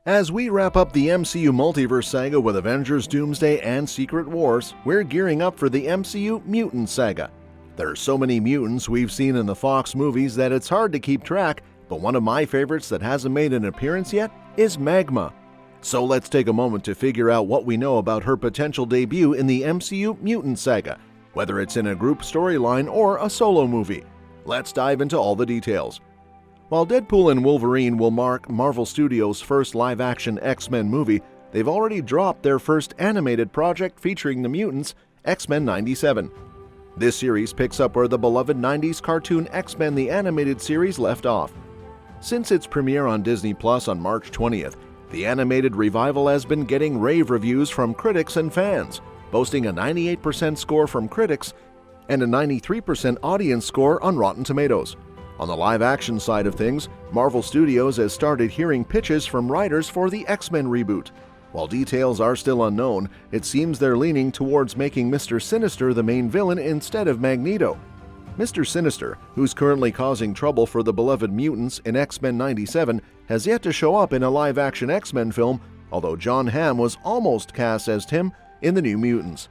As we wrap up the MCU multiverse saga with Avengers, Doomsday, and Secret Wars, we're gearing up for the MCU mutant saga. There are so many mutants we've seen in the Fox movies that it's hard to keep track, but one of my favorites that hasn't made an appearance yet is Magma. So let's take a moment to figure out what we know about her potential debut in the MCU mutant saga, whether it's in a group storyline or a solo movie. Let's dive into all the details. While Deadpool and Wolverine will mark Marvel Studios' first live-action X-Men movie, they've already dropped their first animated project featuring the mutants, X-Men 97. This series picks up where the beloved 90s cartoon X-Men the Animated Series left off. Since its premiere on Disney Plus on March 20th, the animated revival has been getting rave reviews from critics and fans, boasting a 98% score from critics and a 93% audience score on Rotten Tomatoes. On the live-action side of things, Marvel Studios has started hearing pitches from writers for the X-Men reboot. While details are still unknown, it seems they're leaning towards making Mr. Sinister the main villain instead of Magneto. Mr. Sinister, who's currently causing trouble for the beloved mutants in X-Men 97, has yet to show up in a live-action X-Men film, although John Hamm was almost cast as him in the New Mutants.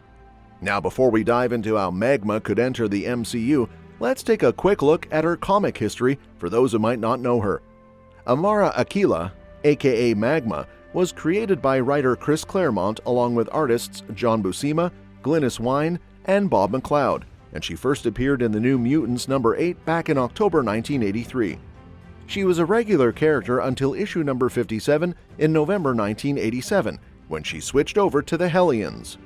Now, before we dive into how Magma could enter the MCU, let's take a quick look at her comic history for those who might not know her. Amara Aquilla, aka Magma, was created by writer Chris Claremont along with artists John Buscema, Glynis Wein, and Bob McLeod, and she first appeared in the New Mutants number 8 back in October 1983. She was a regular character until issue number 57 in November 1987, when she switched over to the Hellions.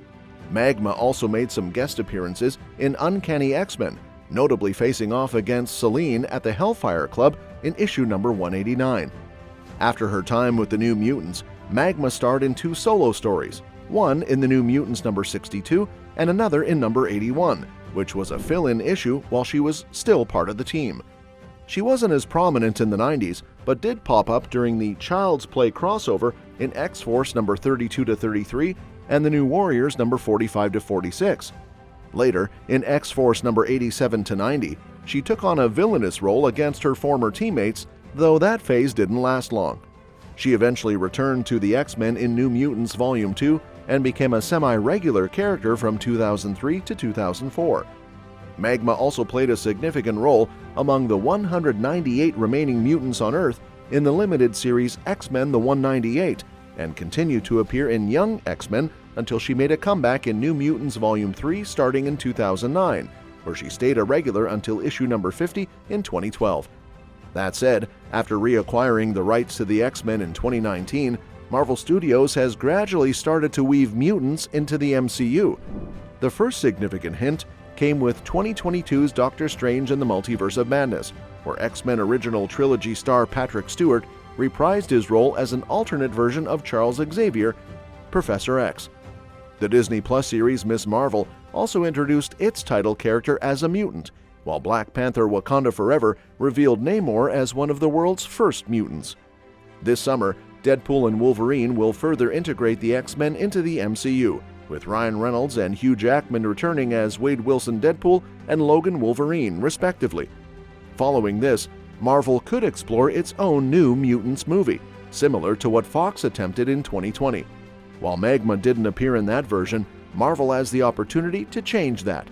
Magma also made some guest appearances in Uncanny X-Men, notably facing off against Selene at the Hellfire Club in issue number 189. After her time with the New Mutants, Magma starred in 2 solo stories, one in the New Mutants number 62 and another in number 81, which was a fill-in issue while she was still part of the team. She wasn't as prominent in the 90s, but did pop up during the Child's Play crossover in X-Force number 32-33 and the New Warriors number 45-46. Later, in X-Force number 87-90, she took on a villainous role against her former teammates, though that phase didn't last long. She eventually returned to the X-Men in New Mutants Volume 2 and became a semi-regular character from 2003 to 2004. Magma also played a significant role among the 198 remaining mutants on Earth in the limited series X-Men the 198, and continued to appear in Young X-Men until she made a comeback in New Mutants Volume 3 starting in 2009, where she stayed a regular until issue number 50 in 2012. That said, after reacquiring the rights to the X-Men in 2019, Marvel Studios has gradually started to weave mutants into the MCU. The first significant hint came with 2022's Doctor Strange and the Multiverse of Madness, where X-Men Original Trilogy star Patrick Stewart reprised his role as an alternate version of Charles Xavier, Professor X. The Disney Plus series Ms. Marvel also introduced its title character as a mutant, while Black Panther Wakanda Forever revealed Namor as one of the world's first mutants. This summer, Deadpool and Wolverine will further integrate the X-Men into the MCU, with Ryan Reynolds and Hugh Jackman returning as Wade Wilson Deadpool and Logan Wolverine, respectively. Following this, Marvel could explore its own New Mutants movie, similar to what Fox attempted in 2020. While Magma didn't appear in that version, Marvel has the opportunity to change that.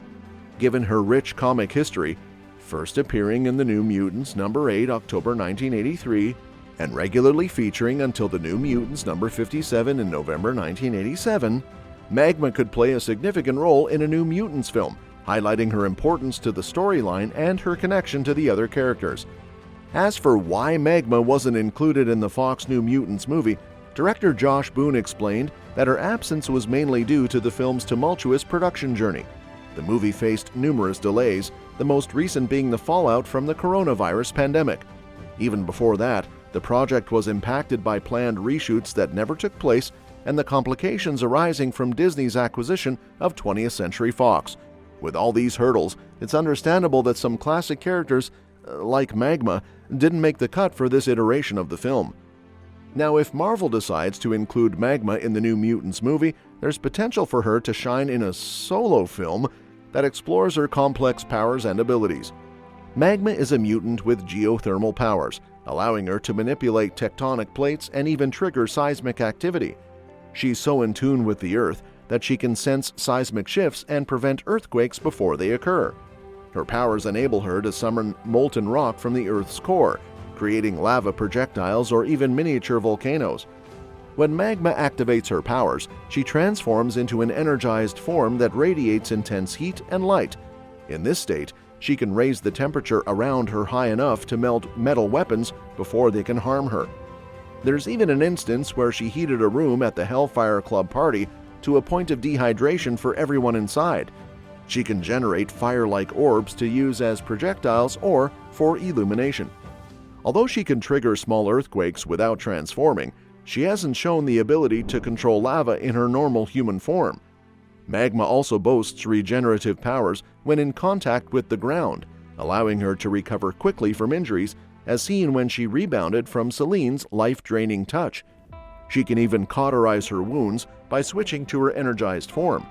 Given her rich comic history, first appearing in the New Mutants number 8 October 1983, and regularly featuring until the New Mutants number 57 in November 1987, Magma could play a significant role in a New Mutants film, highlighting her importance to the storyline and her connection to the other characters. As for why Magma wasn't included in the Fox New Mutants movie, director Josh Boone explained that her absence was mainly due to the film's tumultuous production journey. The movie faced numerous delays, the most recent being the fallout from the coronavirus pandemic. Even before that, the project was impacted by planned reshoots that never took place and the complications arising from Disney's acquisition of 20th Century Fox. With all these hurdles, it's understandable that some classic characters, like Magma, didn't make the cut for this iteration of the film. Now, if Marvel decides to include Magma in the New Mutants movie, there's potential for her to shine in a solo film that explores her complex powers and abilities. Magma is a mutant with geothermal powers, allowing her to manipulate tectonic plates and even trigger seismic activity. She's so in tune with the Earth that she can sense seismic shifts and prevent earthquakes before they occur. Her powers enable her to summon molten rock from the Earth's core, creating lava projectiles or even miniature volcanoes. When Magma activates her powers, she transforms into an energized form that radiates intense heat and light. In this state, she can raise the temperature around her high enough to melt metal weapons before they can harm her. There's even an instance where she heated a room at the Hellfire Club party to a point of dehydration for everyone inside. She can generate fire-like orbs to use as projectiles or for illumination. Although she can trigger small earthquakes without transforming, she hasn't shown the ability to control lava in her normal human form. Magma also boasts regenerative powers when in contact with the ground, allowing her to recover quickly from injuries, as seen when she rebounded from Celine's life-draining touch. She can even cauterize her wounds by switching to her energized form.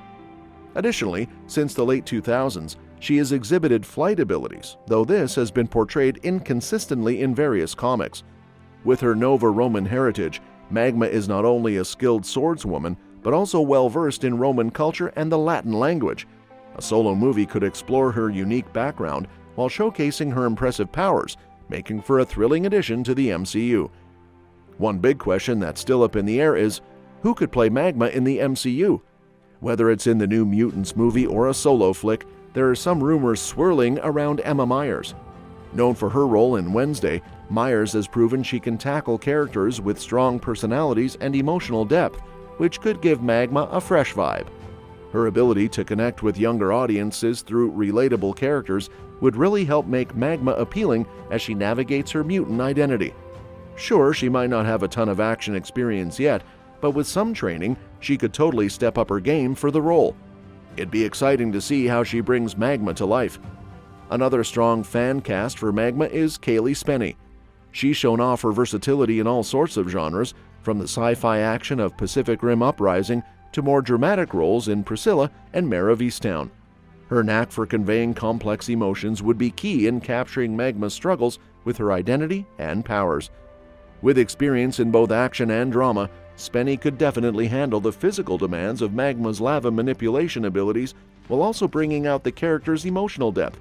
Additionally, since the late 2000s, she has exhibited flight abilities, though this has been portrayed inconsistently in various comics. With her Nova-Roman heritage, Magma is not only a skilled swordswoman, but also well-versed in Roman culture and the Latin language. A solo movie could explore her unique background while showcasing her impressive powers, making for a thrilling addition to the MCU. One big question that's still up in the air is, who could play Magma in the MCU? Whether it's in the new Mutants movie or a solo flick, there are some rumors swirling around Emma Myers. Known for her role in Wednesday, Myers has proven she can tackle characters with strong personalities and emotional depth, which could give Magma a fresh vibe. Her ability to connect with younger audiences through relatable characters would really help make Magma appealing as she navigates her mutant identity. Sure, she might not have a ton of action experience yet, but with some training, she could totally step up her game for the role. It'd be exciting to see how she brings Magma to life. Another strong fan cast for Magma is Kaylee Spenny. She's shown off her versatility in all sorts of genres, from the sci-fi action of Pacific Rim Uprising to more dramatic roles in Priscilla and Mare of Easttown. Her knack for conveying complex emotions would be key in capturing Magma's struggles with her identity and powers. With experience in both action and drama, Spenny could definitely handle the physical demands of Magma's lava manipulation abilities while also bringing out the character's emotional depth.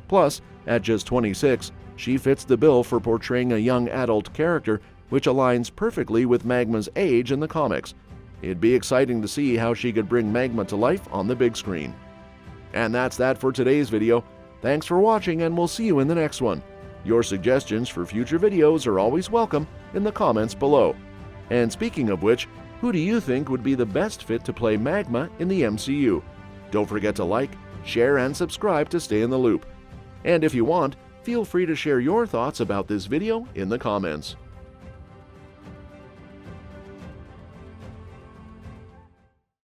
Plus, at just 26, she fits the bill for portraying a young adult character, which aligns perfectly with Magma's age in the comics. It'd be exciting to see how she could bring Magma to life on the big screen. And that's that for today's video. Thanks for watching, and we'll see you in the next one. Your suggestions for future videos are always welcome in the comments below. And speaking of which, who do you think would be the best fit to play Magma in the MCU? Don't forget to like, share, and subscribe to stay in the loop. And if you want, feel free to share your thoughts about this video in the comments.